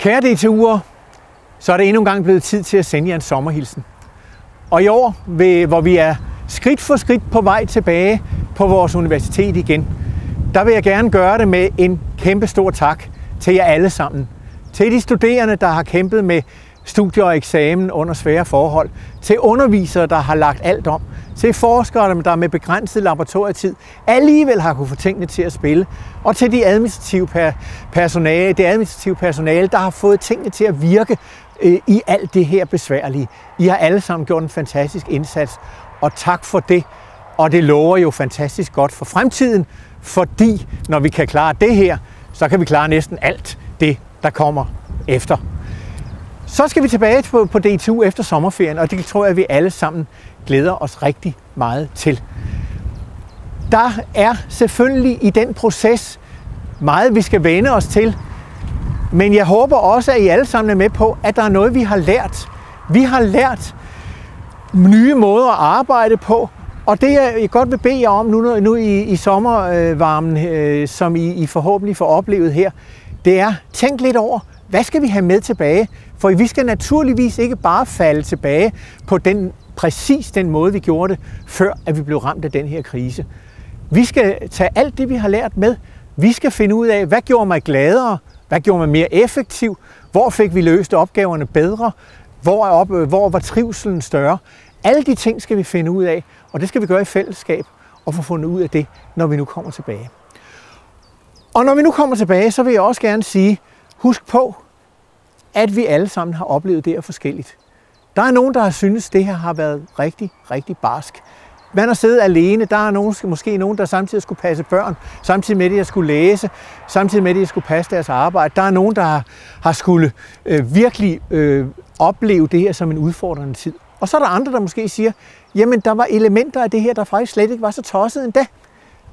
Kære DTU'er, så er det endnu en gang blevet tid til at sende jer en sommerhilsen. Og i år, hvor vi er skridt for skridt på vej tilbage på vores universitet igen, der vil jeg gerne gøre det med en kæmpe stor tak til jer alle sammen. Til de studerende, der har kæmpet med studier og eksamen under svære forhold. Til undervisere, der har lagt alt om. Til forskere, der med begrænset laboratorietid alligevel har kunne få tingene til at spille. Og til det administrative personale, der har fået tingene til at virke i alt det her besværlige. I har alle sammen gjort en fantastisk indsats, og tak for det. Og det lover jo fantastisk godt for fremtiden, fordi når vi kan klare det her, så kan vi klare næsten alt det, der kommer efter. Så skal vi tilbage på DTU efter sommerferien, og det tror jeg, at vi alle sammen glæder os rigtig meget til. Der er selvfølgelig i den proces meget, vi skal vende os til, men jeg håber også, at I alle sammen er med på, at der er noget, vi har lært. Vi har lært nye måder at arbejde på, og det jeg godt vil bede jer om nu i sommervarmen, som I forhåbentlig får oplevet her, det er, tænk lidt over, hvad skal vi have med tilbage? For vi skal naturligvis ikke bare falde tilbage på præcis den måde, vi gjorde det, før at vi blev ramt af den her krise. Vi skal tage alt det, vi har lært med. Vi skal finde ud af, hvad gjorde mig gladere? Hvad gjorde mig mere effektiv? Hvor fik vi løst opgaverne bedre? Hvor var trivselen større? Alle de ting skal vi finde ud af, og det skal vi gøre i fællesskab og få fundet ud af det, når vi nu kommer tilbage. Og når vi nu kommer tilbage, så vil jeg også gerne sige, husk på, at vi alle sammen har oplevet det her forskelligt. Der er nogen, der har syntes, at det her har været rigtig, rigtig barsk. Man har siddet alene. Der er måske nogen, der samtidig skulle passe børn, samtidig med, at de skulle læse, samtidig med, at de skulle passe deres arbejde. Der er nogen, der har skulle virkelig opleve det her som en udfordrende tid. Og så er der andre, der måske siger, jamen der var elementer af det her, der faktisk slet ikke var så tosset endda.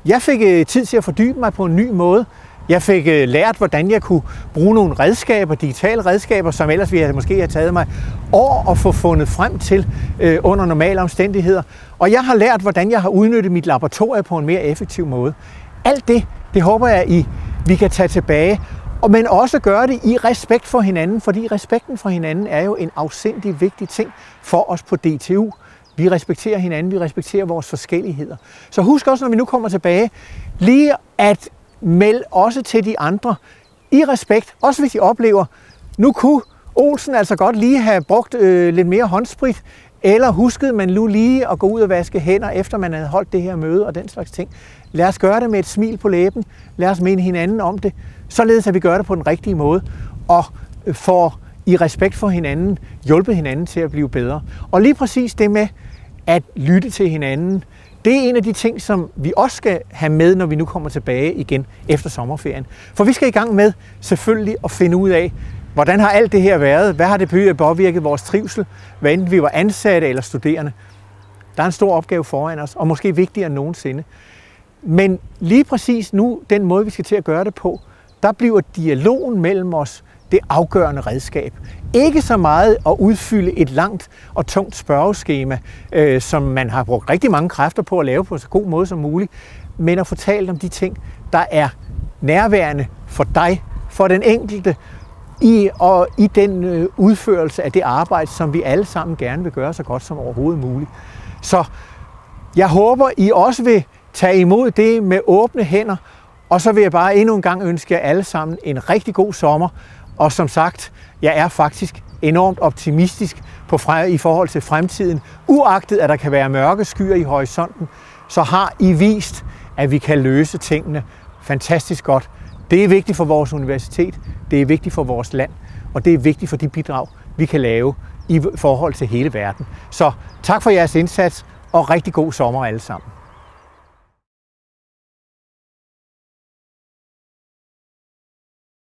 Jeg fik tid til at fordybe mig på en ny måde. Jeg fik lært, hvordan jeg kunne bruge nogle redskaber, digitale redskaber, som ellers ville måske have taget mig år at få fundet frem til under normale omstændigheder. Og jeg har lært, hvordan jeg har udnyttet mit laboratorie på en mere effektiv måde. Alt det håber jeg, vi kan tage tilbage, men også gøre det i respekt for hinanden, fordi respekten for hinanden er jo en afsindig vigtig ting for os på DTU. Vi respekterer hinanden, vi respekterer vores forskelligheder. Så husk også, når vi nu kommer tilbage, lige at meld også til de andre i respekt, også hvis I oplever, nu kunne Olsen altså godt lige have brugt lidt mere håndsprit, eller huskede man nu lige at gå ud og vaske hænder, efter man havde holdt det her møde og den slags ting. Lad os gøre det med et smil på læben, lad os minde hinanden om det, således at vi gør det på den rigtige måde, og får i respekt for hinanden hjulpet hinanden til at blive bedre. Og lige præcis det med at lytte til hinanden, det er en af de ting, som vi også skal have med, når vi nu kommer tilbage igen efter sommerferien. For vi skal i gang med selvfølgelig at finde ud af, hvordan har alt det her været? Hvad har det påvirket vores trivsel, hvad enten vi var ansatte eller studerende? Der er en stor opgave foran os, og måske vigtigere end nogensinde. Men lige præcis nu, den måde vi skal til at gøre det på, der bliver dialogen mellem os det afgørende redskab. Ikke så meget at udfylde et langt og tungt spørgeskema, som man har brugt rigtig mange kræfter på at lave på så god måde som muligt, men at få talt om de ting, der er nærværende for dig, for den enkelte, i den udførelse af det arbejde, som vi alle sammen gerne vil gøre så godt som overhovedet muligt. Så jeg håber, I også vil tage imod det med åbne hænder, og så vil jeg bare endnu en gang ønske jer alle sammen en rigtig god sommer. Og som sagt, jeg er faktisk enormt optimistisk i forhold til fremtiden. Uagtet at der kan være mørke skyer i horisonten, så har I vist, at vi kan løse tingene fantastisk godt. Det er vigtigt for vores universitet, det er vigtigt for vores land, og det er vigtigt for de bidrag, vi kan lave i forhold til hele verden. Så tak for jeres indsats, og rigtig god sommer alle sammen.